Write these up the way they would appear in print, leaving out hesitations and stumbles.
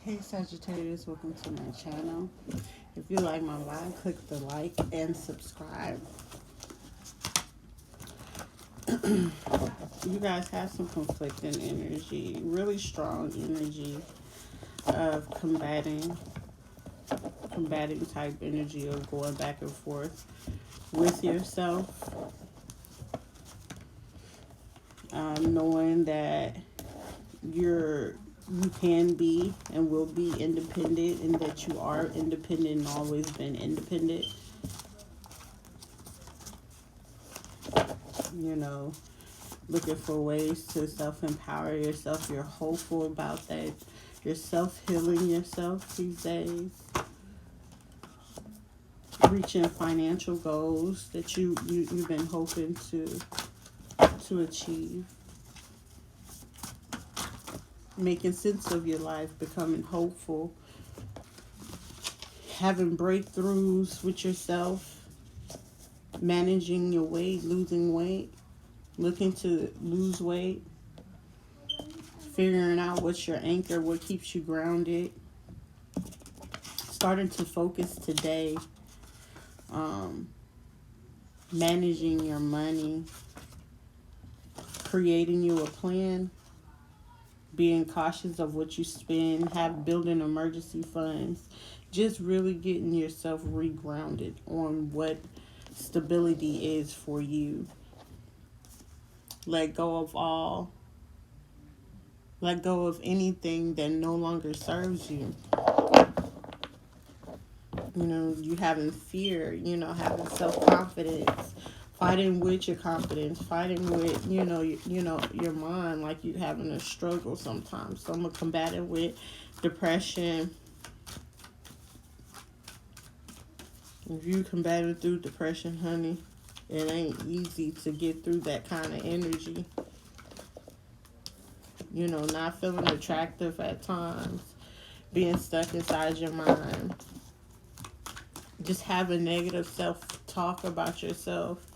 Hey Sagittarius, welcome to my channel. If you like my live, click the like and subscribe. You guys have some conflicting energy, really strong energy of combating type energy of going back and forth with yourself. Knowing that you can be and will be independent, and that you are independent and always been independent. You know, looking for ways to self-empower yourself. You're hopeful about that. You're self-healing yourself these days. Reaching financial goals that you've been hoping to achieve. Making sense of your life, becoming hopeful, having breakthroughs with yourself, managing your weight, losing weight, looking to lose weight, figuring out what's your anchor, what keeps you grounded, starting to focus today, managing your money, creating you a plan, being cautious of what you spend, building emergency funds, just really getting yourself regrounded on what stability is for you. Let go of anything that no longer serves you. You know, you having fear, having self-confidence, fighting with your confidence, fighting with, your mind, like you having a struggle sometimes. So I'm going to combat it with depression. If you combating through depression, honey, it ain't easy to get through that kind of energy. Not feeling attractive at times, being stuck inside your mind, just having negative self-talk about yourself.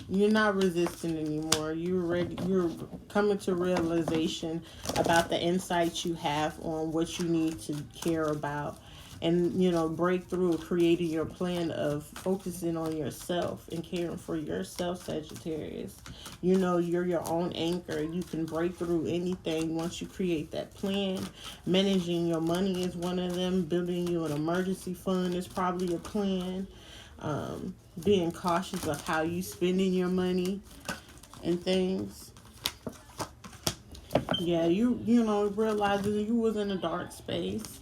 You're not resisting anymore. You're coming to realization about the insights you have on what you need to care about. And, break through creating your plan of focusing on yourself and caring for yourself, Sagittarius. You're your own anchor. You can break through anything once you create that plan. Managing your money is one of them. Building you an emergency fund is probably a plan. Being cautious of how you spending your money and things. Yeah, you realizing you was in a dark space.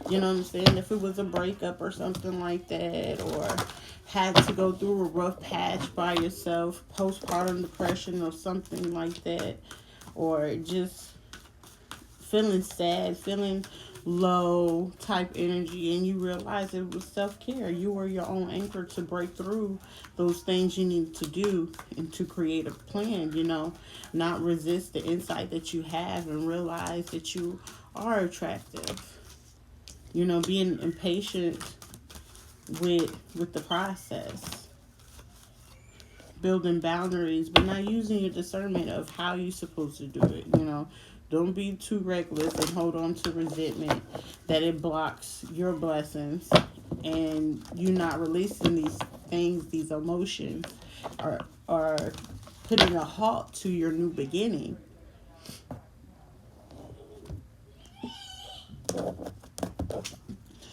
You know what I'm saying? If it was a breakup or something like that, or had to go through a rough patch by yourself, postpartum depression or something like that, or just feeling sad, feeling low type energy, and you realize it was self-care. You were your own anchor to break through those things you need to do and to create a plan, not resist the insight that you have and realize that you are attractive. Being impatient with the process. Building boundaries, but not using your discernment of how you're supposed to do it, Don't be too reckless and hold on to resentment that it blocks your blessings, and you not releasing these things, these emotions, are putting a halt to your new beginning.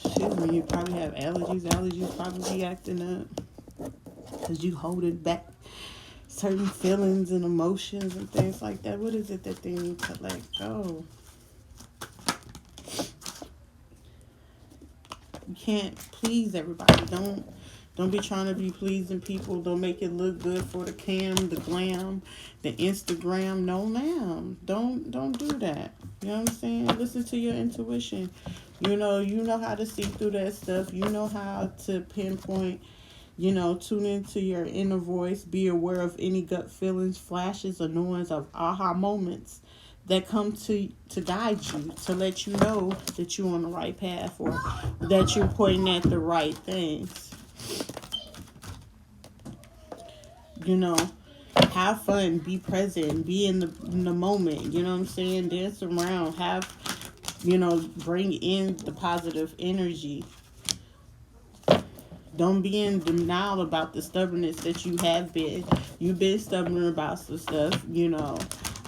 Excuse me, you probably have allergies. Allergies probably acting up because you holding back certain feelings and emotions and things like that. What is it that they need to let go? You can't please everybody. Don't be trying to be pleasing people. Don't make it look good for the cam, the glam, the Instagram. No, ma'am. Don't do that. You know what I'm saying? Listen to your intuition. You know how to see through that stuff. You know how to pinpoint, tune into your inner voice. Be aware of any gut feelings, flashes, or noise of aha moments that come to guide you, to let you know that you're on the right path, or that you're pointing at the right things. You know, have fun, be present, be in the moment. You know what I'm saying? Dance around, have, bring in the positive energy. Don't be in denial about the stubbornness that you have been. You've been stubborn about some stuff,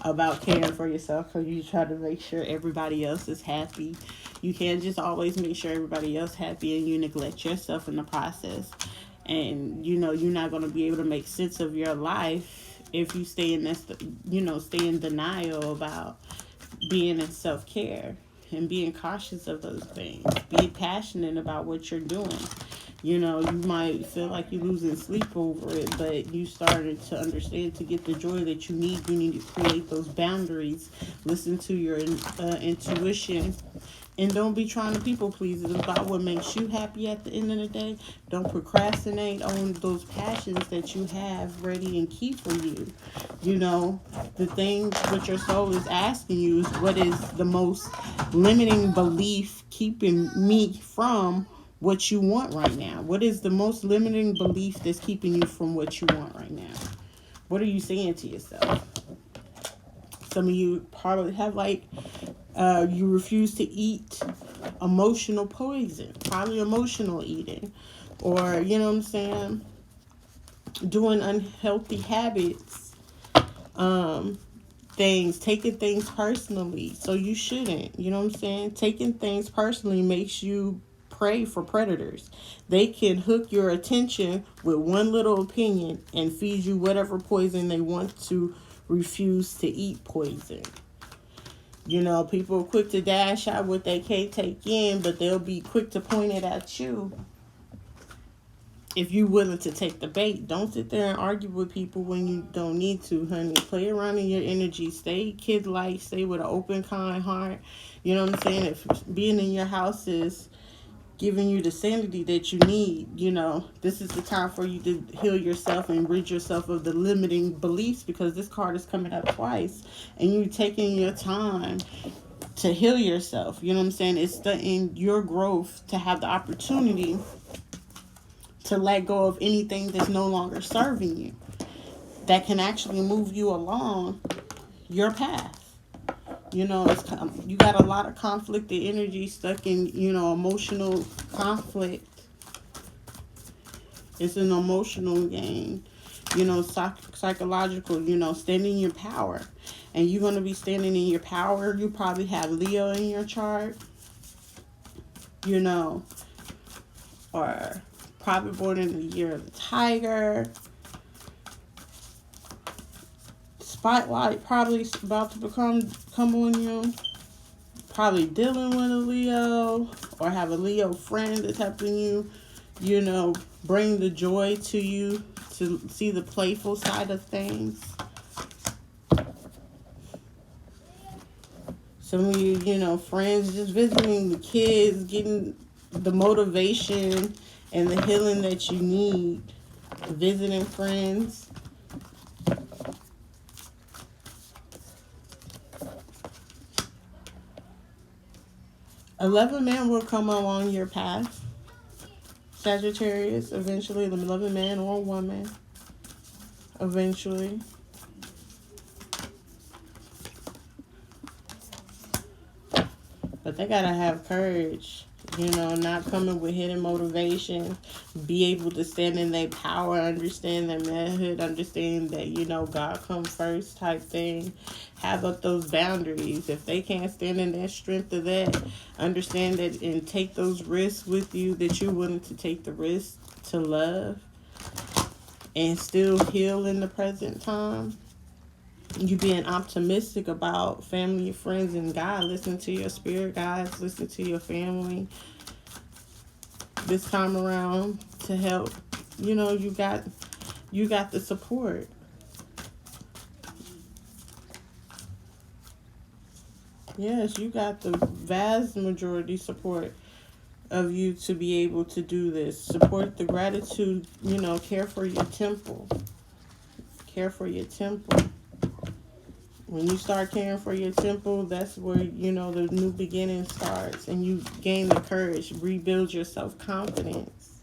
about caring for yourself because you try to make sure everybody else is happy. You can't just always make sure everybody else happy and you neglect yourself in the process. And, you're not going to be able to make sense of your life if you stay in this, stay in denial about being in self-care and being cautious of those things. Be passionate about what you're doing. You might feel like you're losing sleep over it, but you started to understand to get the joy that you need to create those boundaries. Listen to your intuition. And don't be trying to people please. It's about what makes you happy at the end of the day. Don't procrastinate on those passions that you have ready and key for you. The thing what your soul is asking you is what is the most limiting belief keeping me from what you want right now? What is the most limiting belief that's keeping you from what you want right now? What are you saying to yourself? Some of you probably have you refuse to eat emotional poison, probably emotional eating, or doing unhealthy habits, taking things personally. So you shouldn't, taking things personally makes you prey for predators. They can hook your attention with one little opinion and feed you whatever poison they want to refuse to eat poison. People are quick to dash out what they can't take in, but they'll be quick to point it at you if you're willing to take the bait. Don't sit there and argue with people when you don't need to, honey. Play around in your energy. Stay kid-like. Stay with an open, kind heart. You know what I'm saying? If being in your house is giving you the sanity that you need, this is the time for you to heal yourself and rid yourself of the limiting beliefs, because this card is coming up twice and you taking your time to heal yourself. You know what I'm saying? It's in your growth to have the opportunity to let go of anything that's no longer serving you, that can actually move you along your path. You got a lot of conflicted energy stuck in, emotional conflict. It's an emotional game, psychological, standing in your power. And you're going to be standing in your power. You probably have Leo in your chart, or probably born in the year of the tiger. Spotlight probably about to come on you. Probably dealing with a Leo, or have a Leo friend that's helping you, bring the joy to you, to see the playful side of things. Some of you, friends just visiting the kids, getting the motivation and the healing that you need. Visiting friends. A loving man will come along your path, Sagittarius. Eventually, the loving man or woman. Eventually. But they gotta have courage, not coming with hidden motivation. Be able to stand in their power, understand their manhood, understand that, God come first type thing. Have up those boundaries. If they can't stand in that strength of that, understand that and take those risks with you, that you're willing to take the risk to love and still heal in the present time. You being optimistic about family, friends, and God. Listen to your spirit guides. Listen to your family this time around to help. You got the support. Yes, you got the vast majority support of you to be able to do this. Support the gratitude, care for your temple. Care for your temple. When you start caring for your temple, that's where, the new beginning starts. And you gain the courage, rebuild your self-confidence.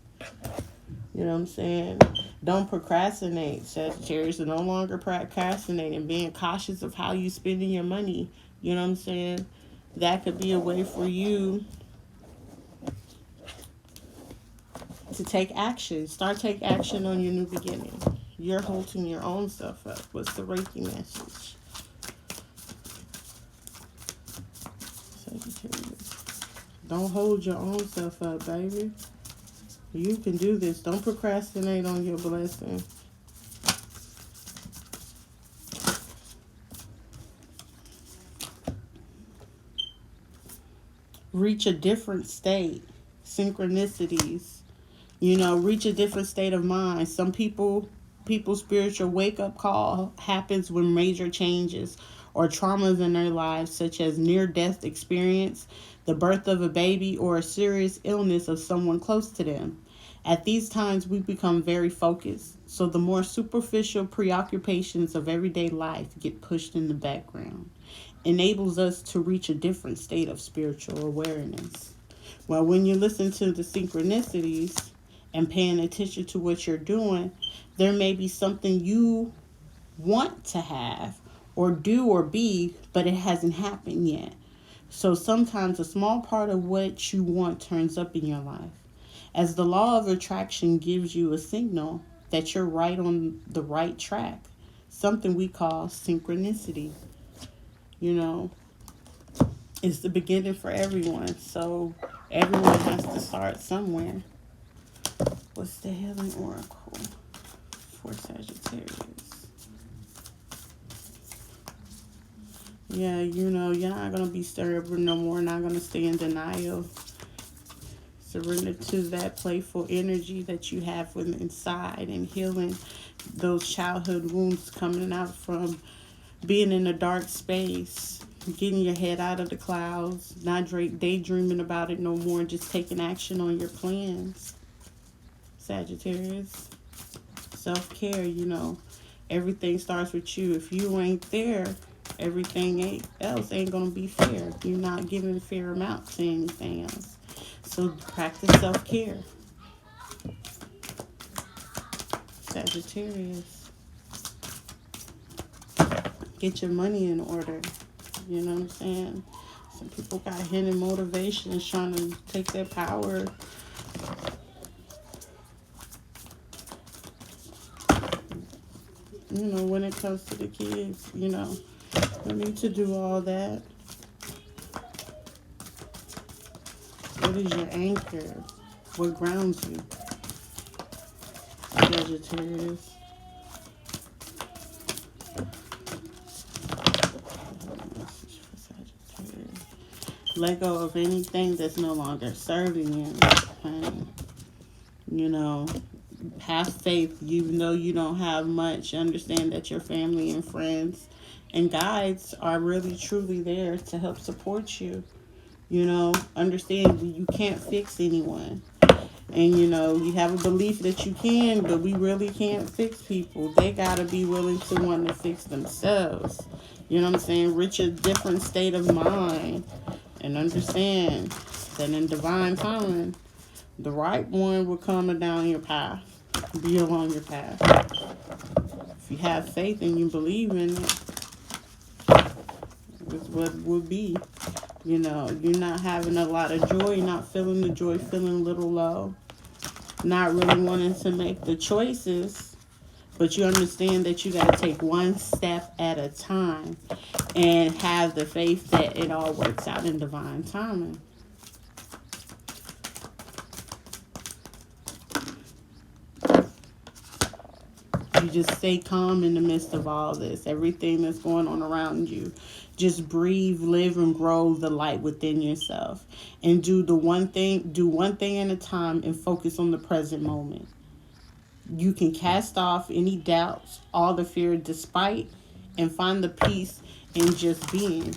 You know what I'm saying? Don't procrastinate, Sagittarius. No longer procrastinating, being cautious of how you spending your money. You know what I'm saying? That could be a way for you to take action. Start take action on your new beginning. You're holding your own stuff up. What's the Reiki message? Sagittarius. Don't hold your own stuff up, baby. You can do this. Don't procrastinate on your blessing. Reach a different state. Synchronicities. Reach a different state of mind. Some people's spiritual wake-up call happens when major changes or traumas in their lives, such as near-death experience, the birth of a baby, or a serious illness of someone close to them. At these times, we become very focused, so the more superficial preoccupations of everyday life get pushed in the background. Enables us to reach a different state of spiritual awareness. Well, when you listen to the synchronicities and paying attention to what you're doing, there may be something you want to have or do or be, but it hasn't happened yet. So sometimes a small part of what you want turns up in your life, as the law of attraction gives you a signal that you're right on the right track, something we call synchronicity. It's the beginning for everyone, so everyone has to start somewhere. What's the healing oracle for Sagittarius? Yeah, you're not going to be stubborn no more, not going to stay in denial. Surrender to that playful energy that you have within inside and healing those childhood wounds coming out from being in a dark space, getting your head out of the clouds, not daydreaming about it no more, just taking action on your plans. Sagittarius. Self-care, everything starts with you. If you ain't there, everything else ain't going to be fair. You're not giving a fair amount to anything else. So practice self-care. Sagittarius. Get your money in order. You know what I'm saying? Some people got hidden motivations trying to take their power. When it comes to the kids, you need to do all that. What is your anchor? What grounds you? Sagittarius. Let go of anything that's no longer serving you. Have faith, even though you don't have much. Understand that your family and friends and guides are really truly there to help support you. Understand you can't fix anyone. And, you have a belief that you can, but we really can't fix people. They got to be willing to want to fix themselves. You know what I'm saying? Reach a different state of mind and understand that in divine timing, the right one will come down your path, be along your path. If you have faith and you believe in it, it's what will be. You're not having a lot of joy, you're not feeling the joy, feeling a little low, not really wanting to make the choices, but you understand that you got to take one step at a time and have the faith that it all works out in divine timing. You just stay calm in the midst of all this, everything that's going on around you. Just breathe, live, and grow the light within yourself. And do one thing at a time and focus on the present moment. You can cast off any doubts, all the fear, despite, and find the peace in just being.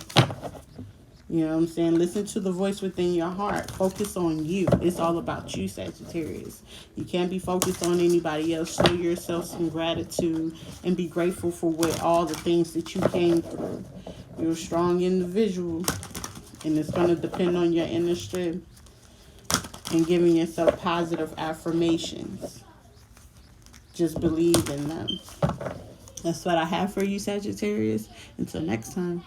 You know what I'm saying? Listen to the voice within your heart. Focus on you. It's all about you, Sagittarius. You can't be focused on anybody else. Show yourself some gratitude and be grateful for all the things that you came through. You're a strong individual, and it's going to depend on your inner strength and giving yourself positive affirmations. Just believe in them. That's what I have for you, Sagittarius. Until next time.